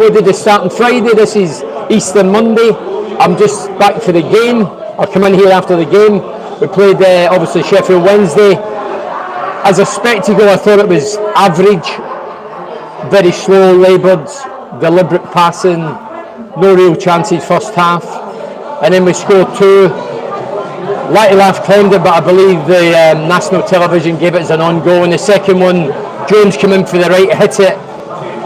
Did they start on Friday? This is Easter Monday. I'm just back for the game. I'll come in here after the game. We played obviously Sheffield Wednesday. As a spectacle, I thought it was average, very slow, laboured, deliberate passing, no real chances first half, and then we scored two. Laugh claimed it, but I believe the national television gave it as an on goal. And the second one, Jones came in for the right, hit it,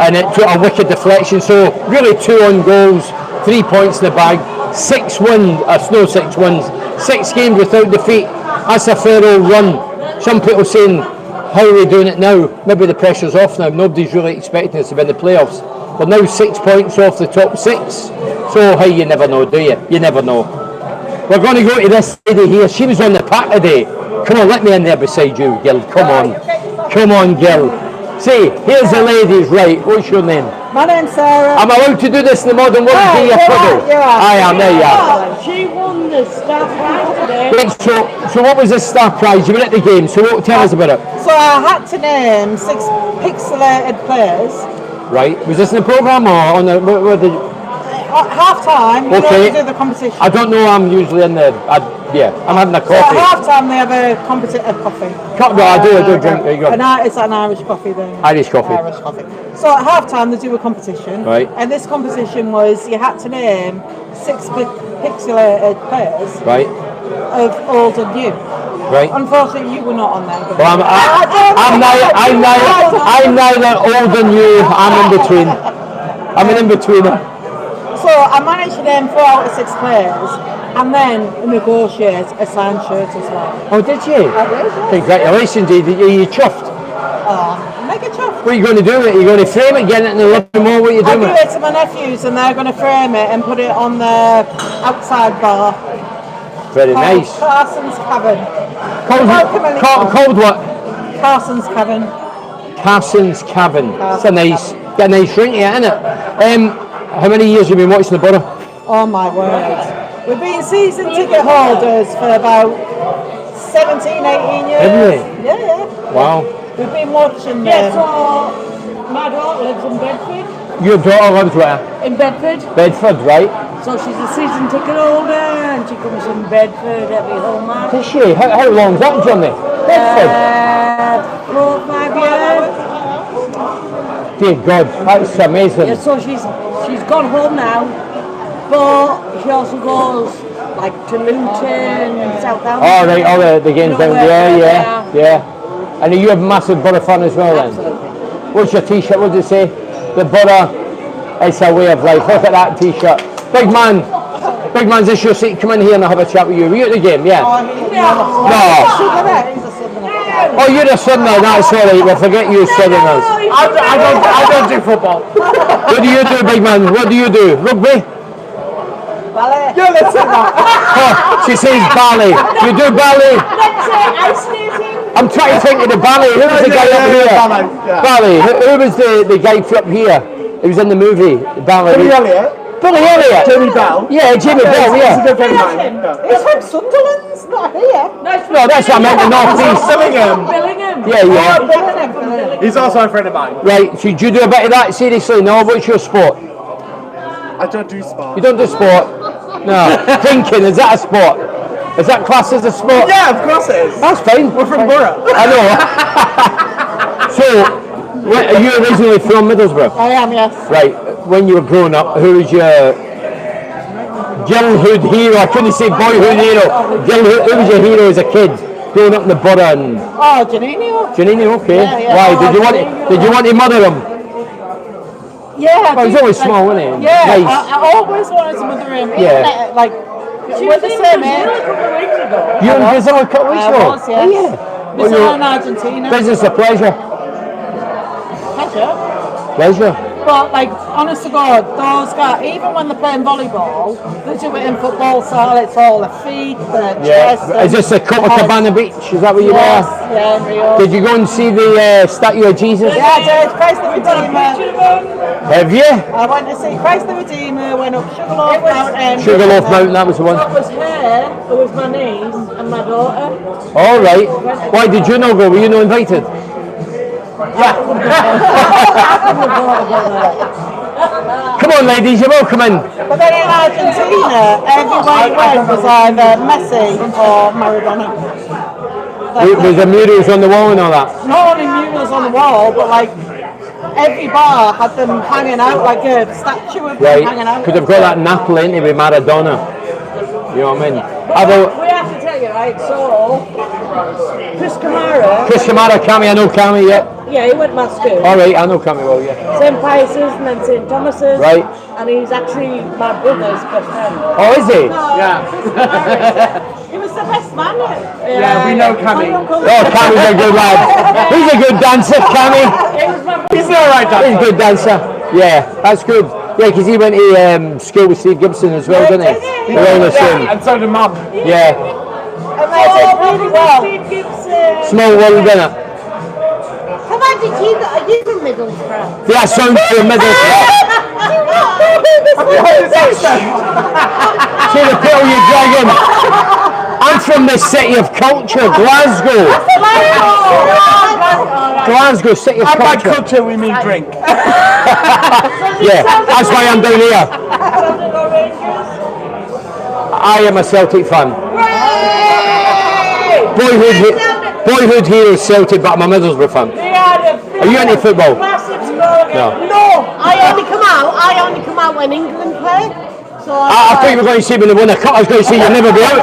and it took a wicked deflection. So really 2 on goals, 3 points in the bag, 6 wins, 6 games without defeat. That's a fair old run. Some people saying, how are we doing it now? Maybe the pressure's off now. Nobody's really expecting us to be in the playoffs. But now 6 points off the top 6. So hey, you never know, do you? You never know. We're going to go to this lady here. She was on the pack today. Come on, let me in there beside you, Gil. Come on. Come on, Gil. See, here's the ladies, right. What's your name? My name's Sarah. I'm allowed to do this in the modern world. Oh, I am, there you are. She won the staff prize today. Right, so what was the staff prize? You were at the game, so tell us about it. So I had to name 6 pixelated players. Right, was this in the programme or on the... Half time, you okay. know, do the competition. I don't know, I'm usually in the... I'm having a coffee. So at half time they have a coffee. I do drink, there you go. It's an Irish coffee then. Irish coffee. So at half time they do a competition. Right. And this competition was, you had to name 6 pixelated players. Right. Of old and new. Right. Unfortunately, you were not on there. Well, I'm neither old and new. I'm in between. I'm an in-betweener. So I managed to name 4 out of 6 players, and then negotiate a signed shirt as well. Oh, did you? I did. Yeah. Congratulations, are you chuffed? Mega chuffed. What are you going to do with it? Are you going to frame it, get it in the living room? What are you doing with it? I give it to my nephews, and they're going to frame it and put it on the outside bar. Very nice. Carson's Cavern. Called what? Carson's Cavern. Carson's Cavern. It's a nice drink, isn't it? How many years have you been watching the Borough? Oh my word. We've been season ticket holders for about 17, 18 years. Haven't we? Yeah. Wow. We've been watching them. Yeah, so my daughter lives in Bedford. Your daughter lives where? In Bedford. Bedford, right. So she's a season ticket holder and she comes from Bedford every whole month. Does she? How long's that journey? Bedford? 4 or 5 years. Dear God, that's amazing. Yeah, so she's gone home now, but she also goes like to Luton and Southampton. Oh, right, all the games down there, yeah. And are you a massive Borough fan as well then? Absolutely. What's your t-shirt? What does it say? The Borough, it's a way of life. Look at that t-shirt. Big man, is this your seat? Come in here and I'll have a chat with you. Were you at the game? Yeah. No. Oh, you're a Southerner, that's all right. We'll forget you Southerners. I don't do football. What do you do, big man? What do you do? Rugby? Ballet. Yeah, let's say that. Oh, she says ballet. You do ballet? Ice skating. I'm trying to think of the ballet. Who was the guy up here? Ballet. Who was the guy up here? He was in the movie. Ballet. Billy Elliot. Billy Elliot. Jamie Bell. Yeah, Jamie Bell, yeah. He's a good friend of mine. He's from Sunderland, it's not here. No, that's what I meant, the North East. Billingham. Yeah. He's also a friend of mine. Right, so do you do a bit of that? Seriously, no, what's your sport? I don't do sport. You don't do sport? No. Thinking, is that a sport? Is that classed as a sport? Yeah, of course it is. That's fine. We're from Borough. I know. So, are you originally from Middlesbrough? I am, yes. Right, when you were growing up, who was your girlhood hero? I couldn't say boyhood hero. Girlhood, who was your hero as a kid? Growing up in the Borough and... Oh, Janino, okay. Yeah. Why? Did you want to mother him? Yeah. Well, he was always small, wasn't he? Yeah, Nice. I always wanted to mother him. Yeah. Like, we're the same age. You in Brazil a couple weeks ago? I was, yes. Oh, yeah. Brazil and Argentina. Business or pleasure? Pleasure. But like, honest to God, those guys, even when they're playing volleyball, they do it in football style. It's all the feet, the chest. Is this the Copacabana Beach? Is that where you were? Yeah, in Rio. Did you go and see the statue of Jesus? Yeah, I did. Christ the Redeemer. Have you? I went to see Christ the Redeemer, went up Sugarloaf Mountain. Sugarloaf Mountain, that was the one. It was her, it was my niece and my daughter. All right. Why did you not go? Were you not invited? Come on, ladies, you're welcome in. But then in Argentina, everywhere you went was either Messi or Maradona. With the murals on the wall and all that. Not only murals on the wall, but like every bar had them hanging out, like a statue of them hanging out. Could have got that Napoli into with Maradona. You know what I mean? We have to tell you, right? So, Chris Kamara. Chris Kamara, Cammy, I know Cammy, yeah. Yeah, he went to my school. Alright, I know Cammy well, yeah. St. Pius's and then St. Thomas's. Right. And he's actually my brother's best friend. Oh, is he? Yeah. He was the best man. Yeah, we know Cammy. Oh, Cammy's a good lad. He's a good dancer, Cammy. He's an alright dancer. He's a good dancer. Yeah, that's good. Yeah, because he went to school with Steve Gibson as well, didn't he? They're all the same. Yeah, and so did Mum. Yeah. And they did really well. Small world, isn't it? How about the team that are you from Middlesbrough? Yeah, sounds to the middle. See the pill you dragon. I'm from the city of culture, Glasgow. Glasgow, city of And by culture. culture we mean drink. Yeah, that's why I'm down here. I am a Celtic fan. Boyhood hero is Celtic, but I'm a Middlesbrough fan. Are you into football? No. I only come out when England play. So I thought you were going to see me in the winner cup. I was going to see you never be out.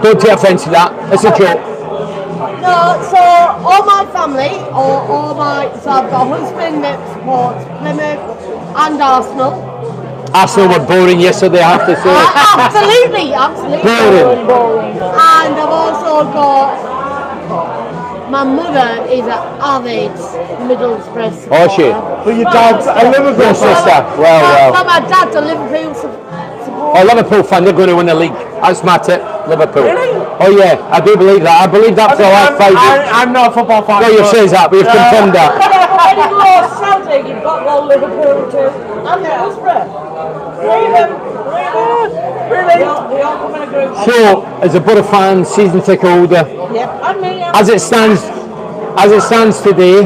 Don't take offence to that. It's a joke. no, so all my family, so I've got a husband that supports Plymouth and Arsenal. Arsenal were boring yesterday, I have to say. Absolutely. Boring. And I've also got my mother is an avid Middlesbrough supporter. Oh, she? But your dad's a Liverpool Sister. Well. So my dad's a Liverpool supporter. Oh, Liverpool fan, they're going to win the league. That's my tip, Liverpool. Oh yeah, I do believe that. I believe that for the last 5 years. I'm not a football fan. No, you say that, but you've confirmed that. When you go Celtic, you've got to go Liverpool too. And Middlesbrough. Really? They all come in a group. So, as a Borough fan, season ticket holder, Yep. And me, as it stands today,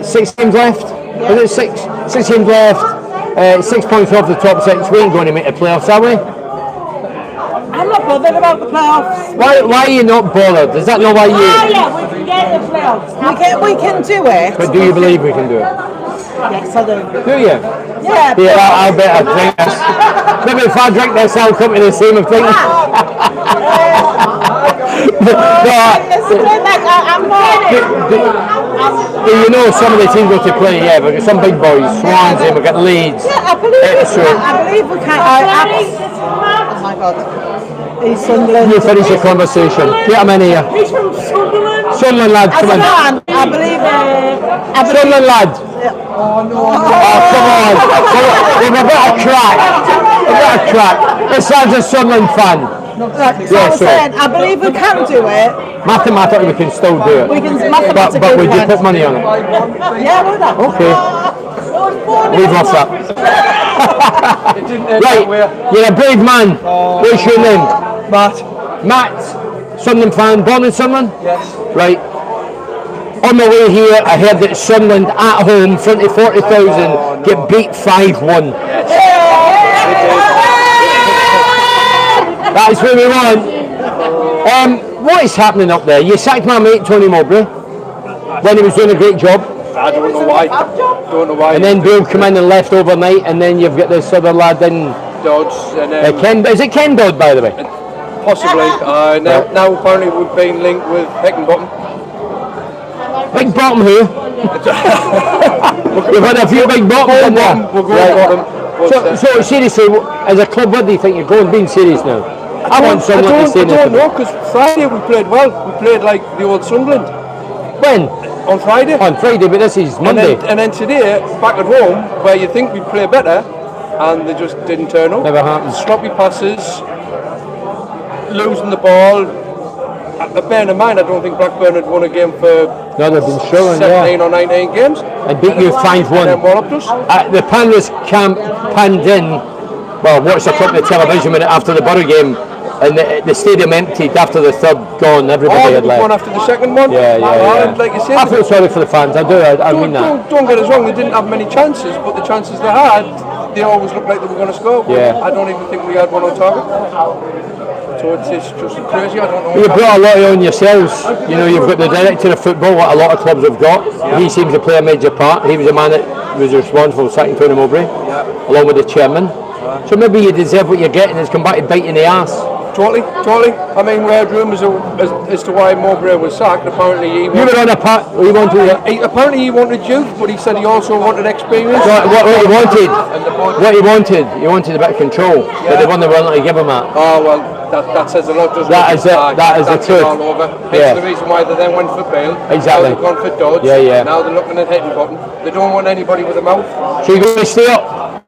6 games left. Is it 6? 6 games left. 6 points off the top 6. We ain't going to make the playoffs, are we? I'm not bothered about the playoffs. Why are you not bothered? Is that not why you? yeah, we can get the playoffs. We can do it. But do you believe we can do it? Yes, I do. Do you? Yeah. Yeah, I'll bet I drink this. Maybe if I drink this, I'll come to the same thing. You know some of the teams go to play, yeah, we've got some big boys, Swansea, we've got Leeds. Yeah, I believe we can. Oh my God. He's Sunderland. You finish your conversation. Get him in here. He's from Sunderland. Sunderland lad, As come a on. fan, I believe. Sunderland lad. Oh, come on. We've a bit of crack. This sounds a Sunderland fan. So I was saying, I believe we can do it. Mathematically, we can still do it. We can But mathematically. would you put money on it? Yeah, why not? Okay. We've lost that. Right, you're a brave man. What's your name? Matt. Sunderland fan, born in Sunderland? Yes. Right. On the way here, I heard that Sunderland at home, in front of 40,000, get beat 5-1. That's what we want. What is happening up there? You sacked my mate Tony Mowbray when he was doing a great job. I don't know why. And then Bill come in and left overnight, and then you've got this other lad in Dodds and Ken. Is it Ken Dodd, by the way? possibly. Now apparently we've been linked with Heckenbottom. Big bottom who? We've had a few big bottoms in there. We'll go bottom. So seriously, as a club, where do you think you're going? Being serious now. I want someone to say I don't this. know, because Friday we played well. We played like the old Sunderland. When? On Friday. On Friday, but this is Monday. And then today, back at home, where you think we'd play better, and they just didn't turn up. Never happened. Sloppy passes, losing the ball. Bearing in mind, I don't think Blackburn had won a game for No, they've been showing, 17 or 19 games. And beat you And then 5-1. walloped us. The Panras camp panned in. Well, watched a clip on the television minute after the Borough game. And the stadium emptied after the third gone. Everybody had left. One after the second one. Yeah. Like you said, I feel sorry for the fans. I do. I mean that. Don't get us wrong. They didn't have many chances, but the chances they had, they always looked like they were going to score. Yeah. I don't even think we had one on target. So it's just crazy. I don't know. You brought a lot on yourselves. You know, you've got the director of football, what a lot of clubs have got. He seems to play a major part. He was the man that was responsible for sacking Tony Mowbray, along with the chairman. So maybe you deserve what you're getting. It's come back to bite you in the arse. Totally. I mean, we had rumours as to why Mowbray was sacked. Apparently, You were on a part. apparently he wanted youth, but he said he also wanted experience. What he wanted? He wanted a bit of control, but they weren't willing to give him that. Oh well. That says a lot, doesn't that it? Is it. That is the truth. All over. It's the reason why they then went for Bale. Exactly. Now they've gone for Dodge. Yeah. Now they're looking at hitting button. They don't want anybody with a mouth. So you're going to stay up?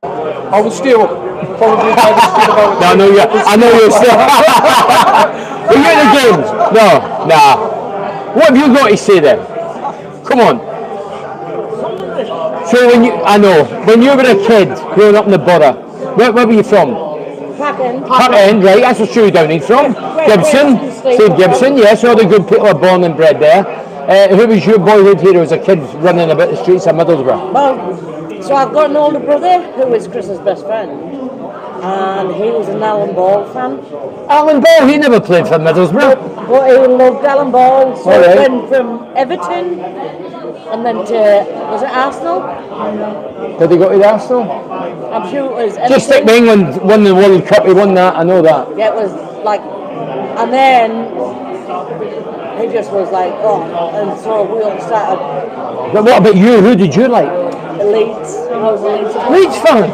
I will stay up. Probably by the street about it. I know you're still. Are you at the games? No. Nah. What have you got to say then? Come on. So when you were a kid growing up in the borough, where were you from? Park End, right, that's where Downey's from. Gibson, Steve Gibson, yes, all the good people are born and bred there. Who was your boyhood hero as a kid running about the streets of Middlesbrough? Well, so I've got an older brother who is Chris's best friend, and he was an Alan Ball fan. Alan Ball, he never played for Middlesbrough. But he loved Alan Ball, so Right. he went from Everton and then to, was it Arsenal? Did he go to the Arsenal? I'm sure it was Everton. Just think England won the World Cup, he won that, I know that. Yeah, it was like, and then he just was like, oh, and so we all started But what about you? Who did you like? Leeds. I was a Leeds fan. Leeds fan?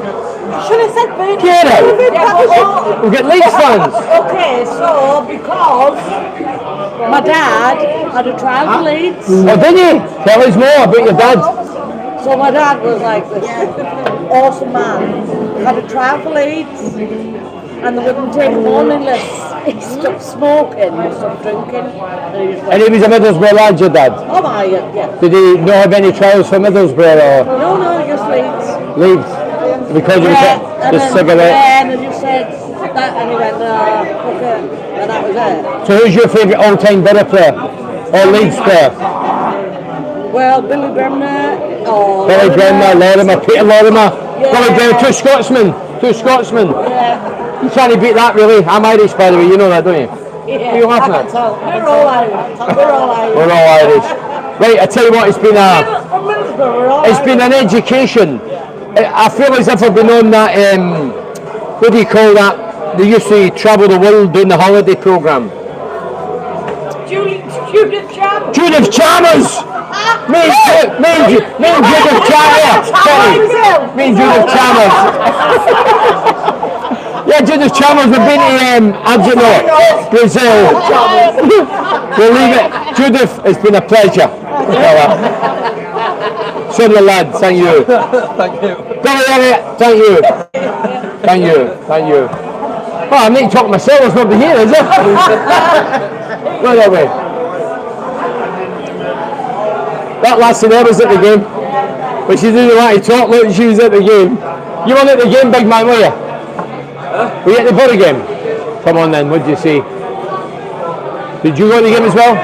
Should have said Burnley. Get out. Yeah, We get Leeds fans. okay, so because my dad had a trial for Leeds, Oh, did you? Tell us more about your dad. so my dad was like this awesome man. Had a trial for Leeds, and they wouldn't take him on unless he stopped smoking or stopped drinking. And he was And he was a Middlesbrough lad, your dad. oh my, yeah. Did he not have any trials for Middlesbrough or No, just Leeds. Leeds? Because he was and the then, cigarette. and they just said that, and he went, okay, and that was it. So who's your favourite all-time Borough player? Or Leeds player? Well, Billy Bremner, or Billy Bremner, Lorimer, Peter Lorimer. Yeah. Billy Bremner, two Scotsmen. Yeah. You can't beat that really. I'm Irish by the way, you know that, don't you? Yeah, What are you laughing I at? can tell. We're all Irish. We're all Irish. Right, I tell you what, it's been an education. I feel as if I've been on that, what do you call that? They used to travel the world doing the holiday programme. Judith Chalmers. Judith Chalmers! Me and Judith Chalmers. Sorry. Me and Judith Chalmers. Yeah, Judith Chalmers, we've been to Argentina, Brazil. We'll leave it. Judith, it's been a pleasure. So the lad, thank you. Thank you. Thank you. Thank you. Well, I need to talk to myself, there's nobody here, is it? Right away. That lassie there was at the game. But she didn't want to talk, look, she was at the game. You weren't at the game, big man, were you? Were you at the Borough game? Come on then, what did you see? Did you go to the game as well?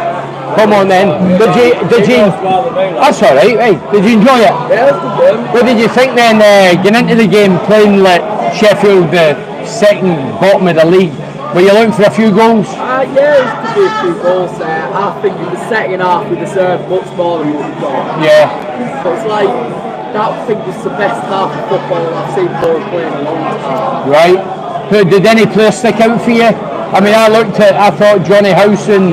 Come on then. Did you? That's alright, right. Did you enjoy it? Yeah, it's a good game. What did you think then, getting into the game, playing like Sheffield, the second bottom of the league? Were you looking for a few goals? Yeah, there could be a few goals there. I think in the second half we deserved much more than what we got. Yeah. But it's like, that I think was the best half of football I've seen Borough play in a long time. Right. Did any players stick out for you? I mean, I thought Johnny Howson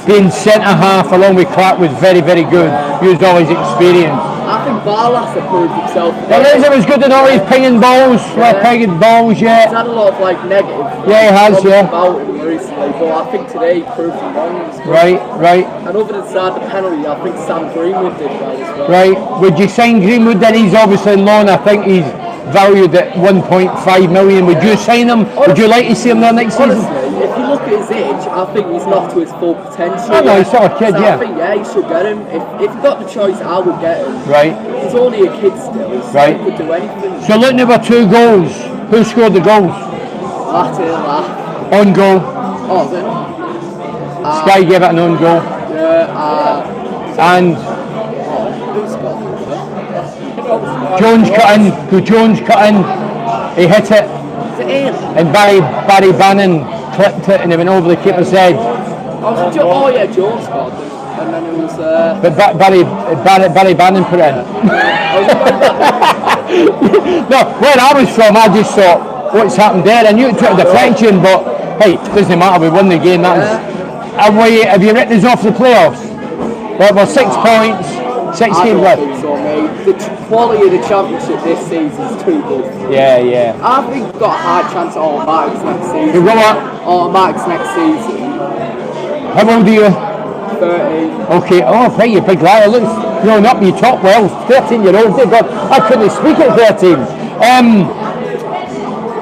being centre half along with Clark was very, very good. Used all his experience. I think Barlas improved himself. It was good and all his pinging balls, pinging balls, yeah. He's had a lot of negative. Yeah, he has, yeah. About him recently, but I think today he proved him wrong. Right. And other than the penalty, I think Sam Greenwood did well as well. Right. Would you sign Greenwood then? He's obviously on loan. I think he's valued at 1.5 million. Would you sign him? Would you like to see him there next season? Honestly, if you look at his age, I think he's not to his full potential. Oh no, he's still a kid, so yeah. I think, you should get him. If you got the choice, I would get him. Right. He's only a kid still, so Right. he could do anything. So looking at our 2 goals, who scored the goals? I had to laugh. On goal. Oh, is it? Sky gave it an own goal. And Jones cut in. He hit it. And Barry Bannon clipped it and it went over the keeper's head. Oh yeah, Jones scored. And then it was. But Barry Bannon put it in. No, where I was from, I just thought, what's happened there? I knew it took a deflection, but hey, it doesn't matter. We won the game. Have you written us off the playoffs? Well, 6 points, 6 games left. I don't think so, mate. The quality of the championship this season is too good. Yeah. I think we've got a high chance of automatics next season. You've got what? Automatics next season. How old are you? 13. Okay, right, you big liar. Look, growing up, you top well, 13-year-old. Dear God, I couldn't speak at 13.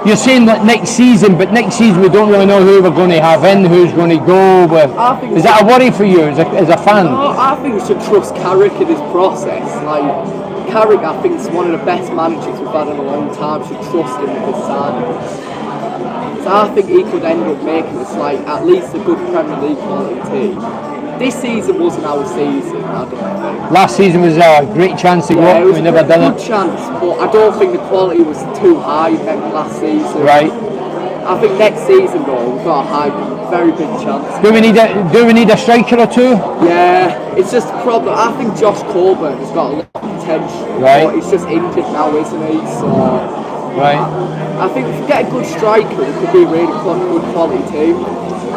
You're saying that next season, but next season we don't really know who we're going to have in, who's going to go. Is that a worry for you as a fan? No, I think we should trust Carrick in this process. Like, Carrick, I think, is one of the best managers we've had in a long time. Should trust him with his signings. So I think he could end up making us like at least a good Premier League quality team. This season wasn't our season, I don't think. Last season was a great chance to go up. We never done it. Good chance, but I don't think the quality was too high last season. Right. I think next season though we've got a very big chance. Do we need a striker or two? Yeah, it's just a problem. I think Josh Coburn has got a lot of potential. Right. But he's just injured now, isn't he? So right. I think if we get a good striker, it could be a really good quality team.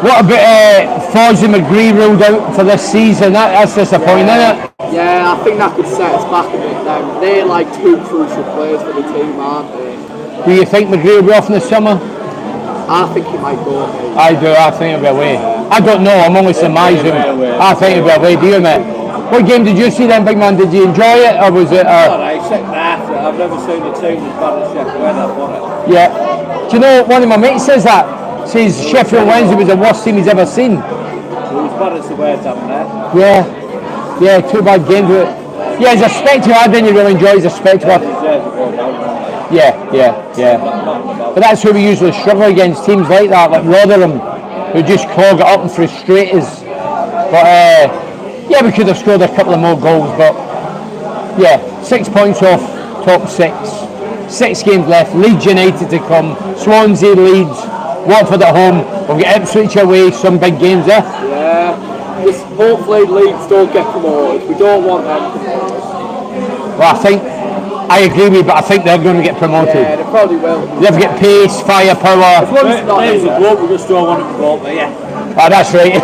What about Foz and McGree ruled out for this season? That's disappointing, isn't it? Yeah, I think that could set us back a bit then. They're like two crucial players for the team, aren't they? Do you think McGree will be off in the summer? I think he might go, mate. I do, I think he'll be away. I don't know, I'm only surmising. I think he'll be away, do you, mate? What game did you see then, big man? Did you enjoy it, or was it... Alright, second half, I've never seen a team as bad as Sheffield Wednesday, I've won it. Yeah. Do you know, one of my mates says that? Says Sheffield Wednesday was the worst team he's ever seen. It was bad as the words happened there. Yeah, 2 bad games. Yeah, as a spectator, I didn't really enjoy as a spectator. Yeah. But that's who we usually struggle against, teams like that, like Rotherham, who just clog it up and frustrate us. But yeah, we could have scored a couple of more goals, but yeah, 6 points off top 6. 6 games left, Leeds United to come, Swansea, Leeds, Watford at home, we'll get Ipswich away, some big games there. Yeah, just hopefully Leeds don't get promoted, we don't want them. Well, I agree with you, but I think they're going to get promoted. Yeah, they probably will. They've got pace, firepower. There's a bloke, we just don't want him to go up there, yeah. Oh, that's right.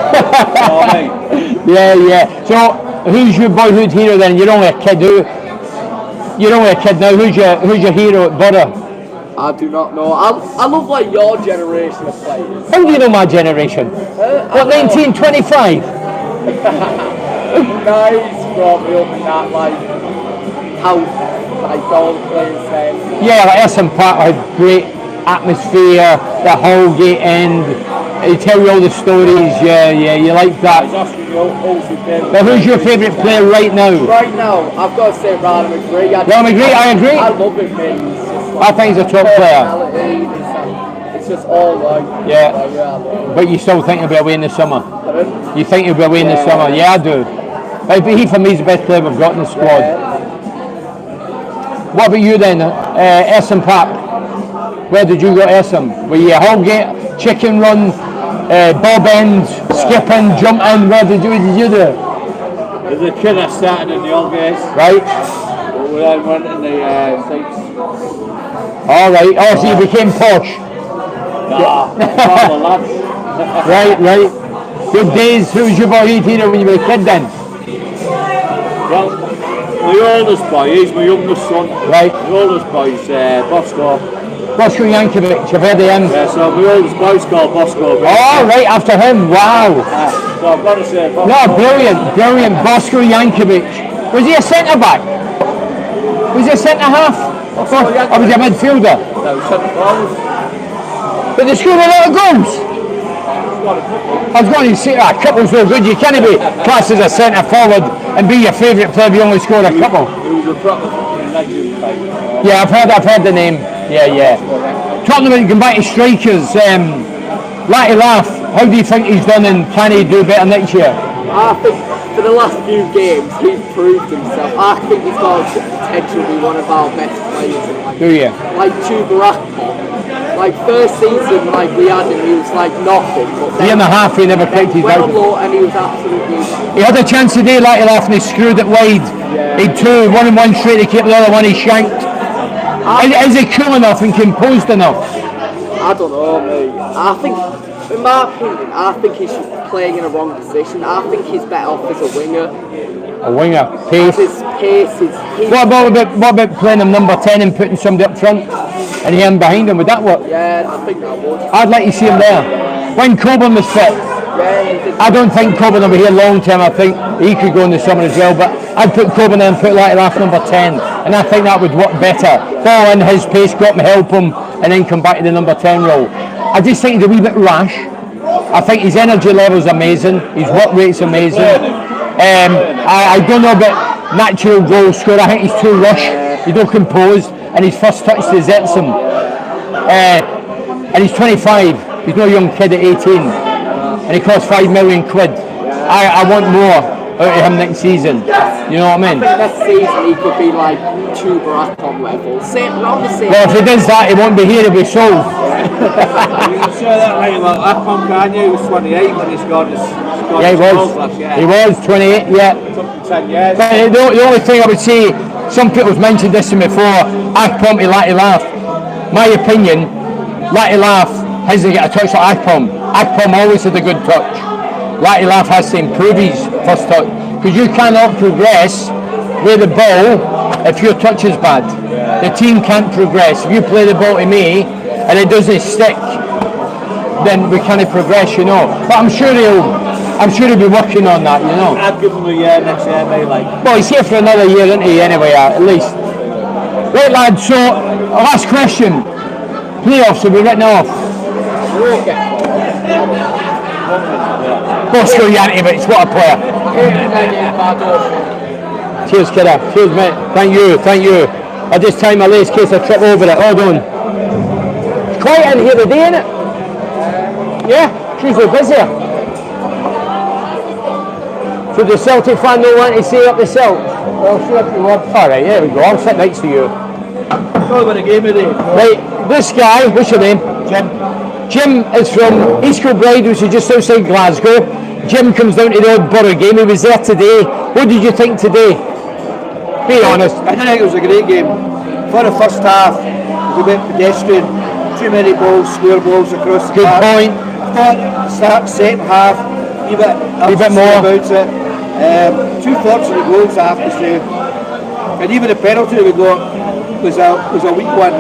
Yeah. So, who's your boyhood hero then? You're only a kid. You're only a kid now. Who's your hero at Borough? I do not know. I love like your generation of players. How do you know my generation? What, 1925? Guys brought me up in that like house, like all the players saying. Yeah, like Essen Park had great atmosphere. The Holgate end. They tell you all the stories. Yeah, you like that. But who's your favourite player right now? Right now, I've got to say Ryan McGree. I agree. I love him, mate. I think he's a top player. It's just all right. Yeah. But you still think he'll be away in the summer? You think he'll be away in the summer? Yeah, I do. But he for me is the best player we've got in the squad. What about you then? Essen Park. Where did you go, Essen? Were you Holgate, chicken run, bob end, skipping, jumping? What did you do? As a kid I started in the old days. Right. But we then went in the seats. Alright, so you became posh. Right. Good days. Who was your boyhood hero when you were a kid then? Well, my oldest boy, he's my youngest son. Right. My oldest boy's Bosco. Bosco Yankovic, I've heard of him. Yeah, so my oldest boy's called Bosco. Oh, right, after him, wow. So I've got to say Bosco. No, brilliant, Bosco Yankovic. Was he a centre back? Was he a centre half? Or was he a midfielder? No, centre forward. But they scored a lot of goals. I was going to say, a couple's so good, you can't be classed as a centre forward and be your favourite player if you only scored a couple. He was a proper legend. Yeah, I've heard the name. Yeah. Talking about going back to strikers, Laughy Laugh, how do you think he's done and can he do better next year? I think for the last few games he's proved himself. I think he's got potential to be one of our best players. Do you? Like Dovecot. Like first season, like we had him, he was like nothing. But Year and a half he never kicked his went out. on low and he was absolutely. He had a chance today, Laughy Laugh, and he screwed it wide. He had two, one and one straight to keep the other one he shanked. Is he cool enough and composed enough? I don't know, mate. I think, in my opinion, I think he's just playing in a wrong position. I think he's better off as a winger. A winger, pace. His pace is. What about playing him number 10 and putting somebody up front and him behind him? Would that work? Yeah, I think that would. I'd like to see him there. When Coburn was fit, I don't think Coburn will be here long term. I think he could go in the summer as well. But I'd put Coburn there and put Laughy Laugh number 10, and I think that would work better. Ball in his pace, go up and help him, and then come back to the number 10 role. I just think he's a wee bit rash. I think his energy level is amazing. His work rate's amazing. I don't know about natural goal scorer. I think he's too rushed. He's not composed, and his first touch deserts him. And he's 25. He's no young kid at 18, and he costs £5 million. I want more out of him next season. You know what I mean? Next season he could be like Dovecot level. Around the same. Well, if he does that, he won't be here. He'll be sold. You can say that right about Akpom, can't you? He was 28 when he scored his Yeah, he goals was. last year. He was 28. Yeah. It took him 10 years. But the only thing I would say, some people's mentioned this to me before, Akpom to Laughy Laugh. My opinion, Laughy Laugh hasn't got a touch like Akpom. Akpom always had a good touch. Laughy Laugh has to improve his first touch, because you cannot progress with the ball if your touch is bad. The team can't progress. If you play the ball to me and it doesn't stick, then we can't progress, you know. But I'm sure he'll be working on that, you know. I'd give him a year next year, mate. Like. Well, he's here for another year, isn't he, anyway, at least. Right, lads, so, last question. Playoffs, have we written off? Bosco Yankovic, what a player. Cheers, kidder. Cheers, mate. Thank you. I just timed my lace in case I trip over it. Hold on. It's quiet in here today, isn't it? Yeah, she's so busy. So the Celtic fan don't want to say up the Celts? Well, sure if you want. Alright, there we go. I'll sit next to you. Probably win a game of it. Right, this guy, what's your name? Jim is from East Kilbride, which is just outside Glasgow. Jim comes down to the old Borough game. He was there today. What did you think today? Be honest. I don't think it was a great game. For the first half, it was a bit pedestrian. Too many balls, square balls across the Good park. point. I thought second half, a bit more about it. Two fortunate goals, I have to say. And even the penalty we got was a weak one.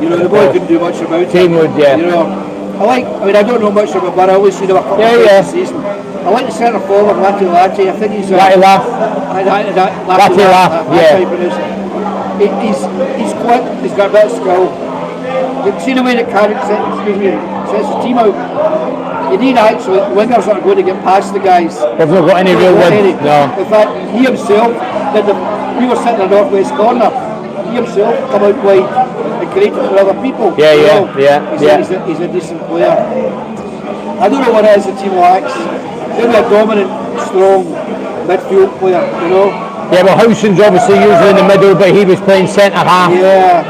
You know, the boy couldn't do much about it. Teamwood, yeah. You know, I don't know much about Borough. I always see them a couple of times this season. I like the centre forward, Laughy Laugh. I think he's Laughy Laugh. Laughy Laugh, yeah. He's quick, he's got a bit of skill. You've seen the way that Carrick sets the team out. You need actually wingers that are going to get past the guys. They've not got any real width. No. In fact, he himself we were sitting in the northwest corner. He himself come out wide and created for other people. He's a decent player. I don't know what it is the team lacks. Maybe a dominant, strong midfield player, you know. Yeah, well, Howson's obviously usually in the middle, but he was playing centre half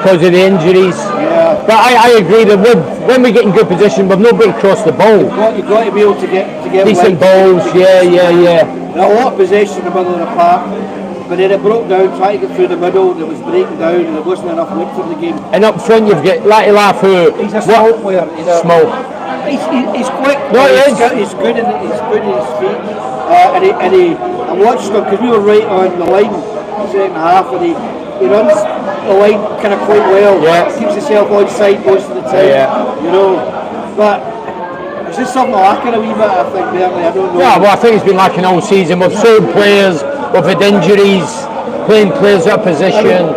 because of the injuries. Yeah. But I agree that when we get in good position, we've nobody across the ball. You've got to be able to get decent balls. Yeah. And a lot of possession in the middle of the park, but then it broke down, trying to get through the middle, and it was breaking down, and there wasn't enough width for the game. And up front, you've got Laughy Laugh, who he's a small player. Small. He's quick. No, he is. He's good in his feet. I watched him because we were right on the line second half, and he runs the line kind of quite well. Yeah. Keeps himself on side most of the time. Yeah. You know, but it's just something lacking a wee bit. I think really. I don't know. Yeah, well, I think it's been lacking all season. We've sold players, we've had injuries, playing players out of position.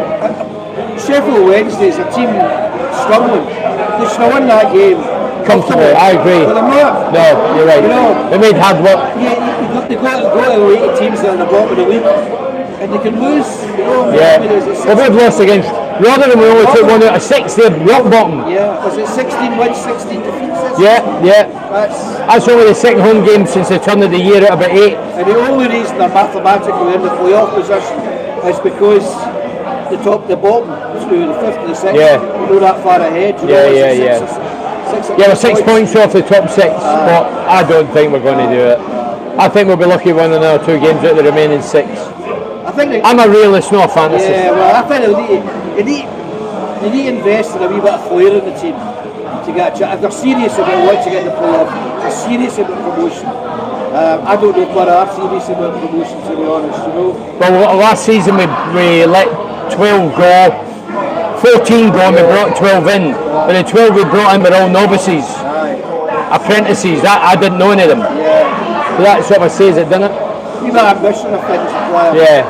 Sheffield Wednesday is a team struggling. They should have won that game. Comfortable, I agree. But they're not. No, you're right. You know, they made hard work. Yeah, they've got to go to elite teams that are at the bottom of the league, and they can lose. You know, Yeah. well, Well, we've lost against, rather than we only took 1 out of 6, they're rock bottom. yeah, was it 16 wins, 16 defeats? That's only the second home game since the turn of the year at about 8. And the only reason they're mathematically in the playoff position is because the bottom two, the fifth and the sixth, go that far ahead. We're 6 points off the top 6, but I don't think we're going to do it. I think we'll be lucky winning another 2 games out of the remaining 6. I'm a realist, not a fantasy. Yeah, well, I think you need to invest in a wee bit of flair in the team to get a chance. If they're serious about wanting to get in the playoff, they're serious about promotion. I don't know if we are serious about promotion, to be honest, you know. Well, last season we let 12 go, 14 go, and we brought 12 in. But the 12 we brought in were all novices, apprentices. I didn't know any of them. So that sort of says it, doesn't it? You've got ambition of things to play. Yeah.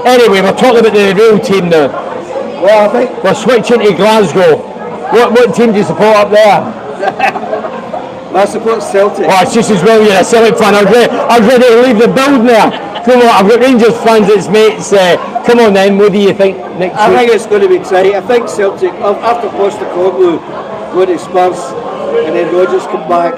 Anyway, we're talking about the real team now. Well, I think we're switching to Glasgow. What team do you support up there? I support Celtic. Oh, it's just as well you're a Celtic fan. I was ready to leave the building there. Come on, I've got Rangers fans as mates. Come on then, what do you think next week? I think it's going to be tight. I think Celtic, after Postecoglou going to Spurs and then Rodgers come back,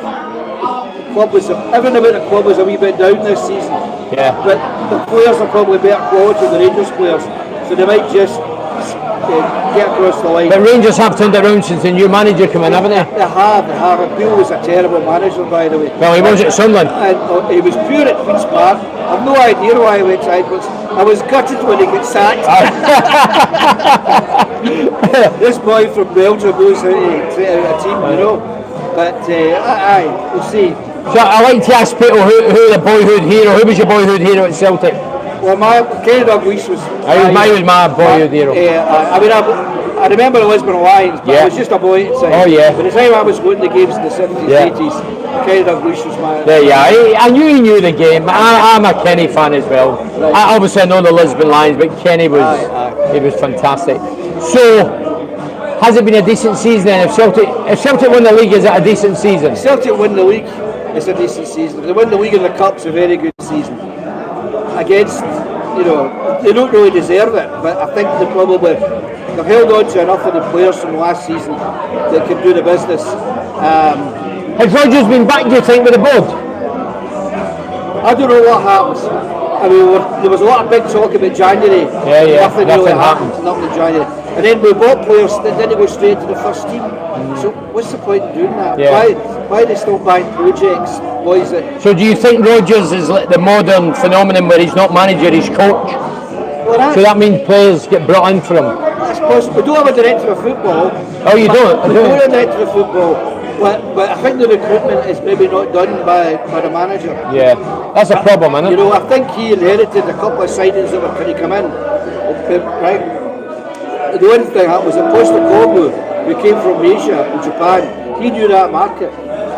everything about the club was a wee bit down this season. Yeah. But the players are probably better quality than the Rangers players, so they might just get across the line. But Rangers have turned around since the new manager came in, haven't they? They have. Bill was a terrible manager, by the way. Well, he was at Sunderland. And he was pure at Queen's Park. I've no idea why he went sideways. I was gutted when he got sacked. This boy from Belgium goes out a team, you know. But we'll see. So I like to ask people who the boyhood hero. Who was your boyhood hero at Celtic? Well, Kenny Dalglish was. My boyhood hero. I remember the Lisbon Lions, but I was just a boy at the time. Oh yeah. By the time I was going to the games in the 70s, 80s, Kenny Dalglish was my. I knew he knew the game. I'm a Kenny fan as well. Right. Obviously I know the Lisbon Lions, but Kenny was he was fantastic. So. Has it been a decent season then? If Celtic win the league, is it a decent season? If Celtic win the league, it's a decent season. If they win the league and the cup's a very good season. Against, they don't really deserve it, but I think they've held on to enough of the players from last season that can do the business. Has Rodgers been back, do you think, with the board? I don't know what happens. I mean, there was a lot of big talk about January. Nothing really happened. Nothing in January. And then we bought players that didn't go straight to the first team. So what's the point in doing that? Why are they still buying projects? Why is it? So do you think Rodgers is like the modern phenomenon where he's not manager, he's coach? So that means players get brought in for him? That's possible. We don't have a director of football. Oh, you don't? We don't have a director of football. But I think the recruitment is maybe not done by the manager. Yeah, that's a problem, isn't it? I think he inherited a couple of signings that were going to come in. Right? The only thing that was that Postecoglou, who came from Asia and Japan, he knew that market.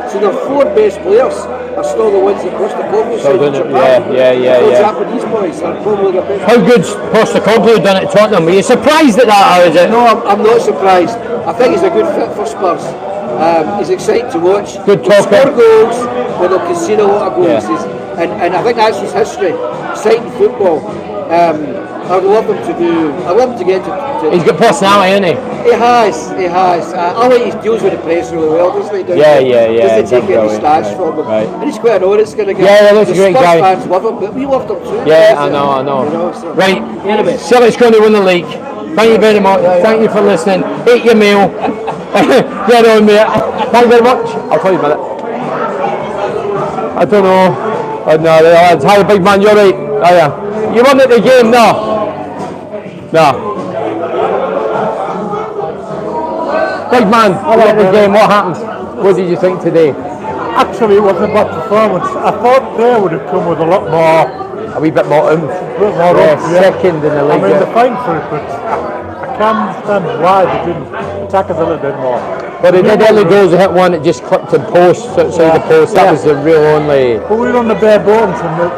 So the 4 best players are still the ones that Postecoglou signed in Japan. Yeah. Japanese boys are probably the best. How good's Postecoglou done at Tottenham? Were you surprised at that, or is it? No, I'm not surprised. I think he's a good fit for Spurs. He's exciting to watch. Good talker. He'll score goals, but he'll concede a lot of goals. And I think that's his history. Exciting football. I'd love him to get to. He's got personality, isn't he? He has. I like he deals with the press really well, doesn't he? Yeah. Doesn't take any stats from him. Right. And he's quite an honest kind of guy. Yeah, that's a great guy. The Spurs fans love him, but we loved him too. Yeah, I know. So. Right, Celtic's going to win the league. Thank you very much. Thank you for listening. Eat your meal. Get on, mate. Thank you very much. I'll tell you a minute. I don't know. Oh, no, lads. Hi, big man. You're right. Oh, yeah. You won at the game, no? No. Big man, at the game, what happened? What did you think today? Actually, it wasn't a bad performance. I thought they would have come with a lot more. A wee bit more oomph. Second in the league. I mean, they're fine for it, but I can't understand why they didn't attack us a little bit more. But they did early goals, they hit one, it just clipped in post, outside the post. That was the real only. But we were on the bare bones and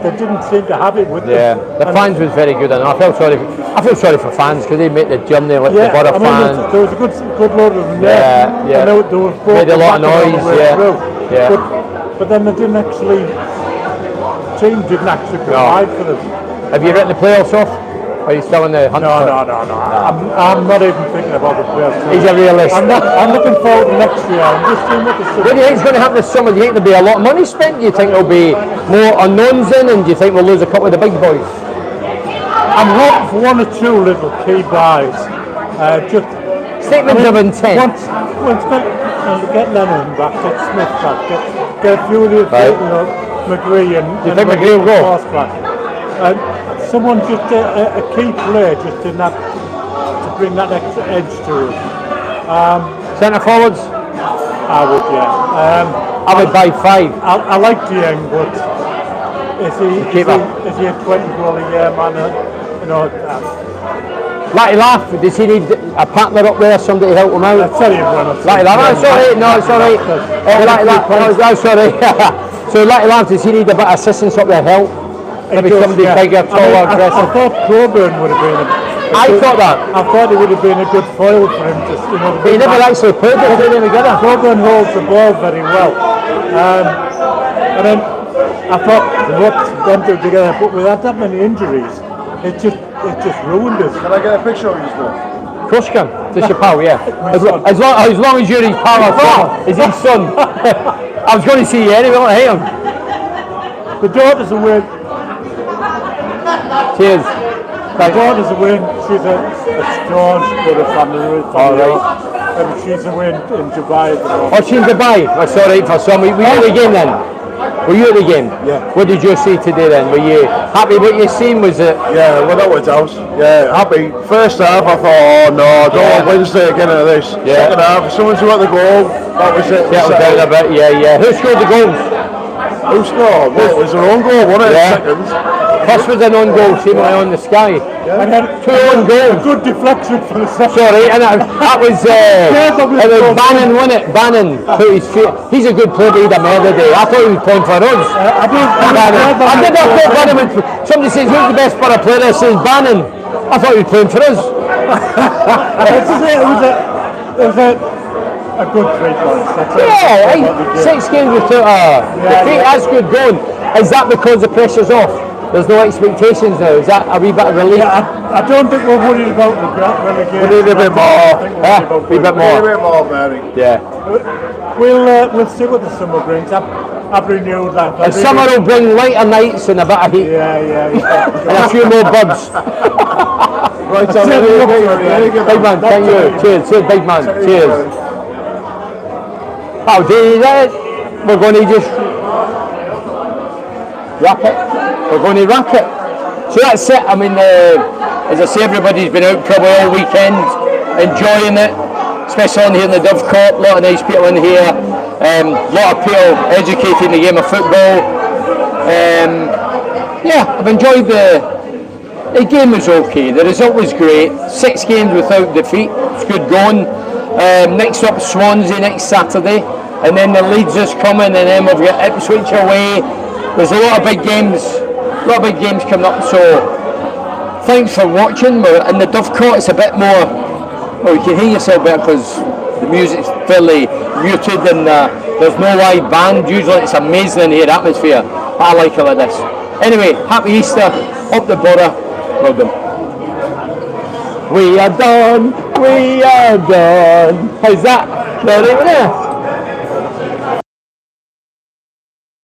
they didn't seem to have it with them. The fans was very good, and I feel sorry for fans because they make the journey like the Borough fans. There was a good load of them there. And they were made a lot of noise. But then they didn't actually. Team didn't actually provide for them. Have you written the playoffs off? Are you still in the hunt? No. I'm not even thinking about the players. He's a realist. I'm looking forward to next year. I'm just seeing what the What do you think is going to happen this summer? Do you think there'll be a lot of money spent? Do you think there'll be more unknowns in? And do you think we'll lose a couple of the big boys? I'm hoping for one or two little key buys. Just statements of intent. Once get Lennon back, get Smith back, get a few of the McGree and. Do you think McGree will go? Someone just a key player just in that to bring that extra edge to us. Centre forwards? I would, yeah. I would buy 5. I like Dieng, but is he a 20-goal a year man? Matty Laugh, does he need a partner up there, somebody to help him out? I'll tell you when Matty Laugh, it's alright, no, it's alright. Matty Laugh, that's alright. So Matty Laugh, does he need a bit of assistance up there, help? Maybe somebody bigger, taller, aggressive. I thought Coburn would have been I thought it would have been a good foil for him to, But he never actually played it, did he, together? Coburn holds the ball very well. And then I thought them two together, but without that many injuries, it just ruined us. Can I get a picture of you, Paul? Of course you can. Just your pal, yeah. As long as you're his pal, is his son. I was going to see you anyway, I hate him. The daughters are wearing. Cheers. My daughter's away, she's a staunch Buddha family. And she's away in Dubai. Oh, she's in Dubai? That's alright for some. Were you at the game then? Were you at the game? Yeah. What did you see today then? Were you happy what you seen? Was it? Yeah, well that was house. Yeah, happy. First half I thought, oh no, I don't want Wednesday again of this. Yeah. Second half, someone's got the goal. That was it. Settled down a bit, yeah. Who scored the goals? Who scored? Well, it was their own goal, wasn't it? Yeah. Seconds. First was an own goal, seemingly on the sky. And then 2 own goals. Good deflection for the second. Sorry, and that was Bannon, wasn't it? Bannon put his feet. He's a good player, but he'd have made the day. I thought he was playing for us. I did not put Bannon. Somebody says, who's the best for a player? I says Bannon. I thought he was playing for us. It was a good 3 points. Yeah, 6 games without a defeat. That's good going. Is that because the pressure's off? There's no expectations now. Is that a wee bit of relief? Yeah, I don't think we're worried about relegation. We need a bit more. A bit more, Mary. Yeah. We'll see what the summer brings. I've renewed that. And summer will bring lighter nights and a bit of heat. Yeah. And a few more buds. Right, Big man, thank you. Cheers, big man. Cheers. Oh, we're going to just wrap it. We're going to wrap it. So that's it. I mean, as I say, everybody's been out probably all weekend enjoying it, especially on here in the Dovecot. A lot of nice people in here. A lot of people educating the game of football. I've enjoyed the game was okay. The result was great. 6 games without defeat. It's good going. Next up Swansea next Saturday, and then the Leeds is coming, and then we've got Ipswich away. There's a lot of big games coming up. So thanks for watching. We're in the Dovecot. It's a bit more. Well, you can hear yourself better because the music's fairly muted and there's no live band. Usually it's amazing in here, atmosphere. But I like it like this. Anyway, happy Easter. Up the border. Well done. We are done. How's that? There,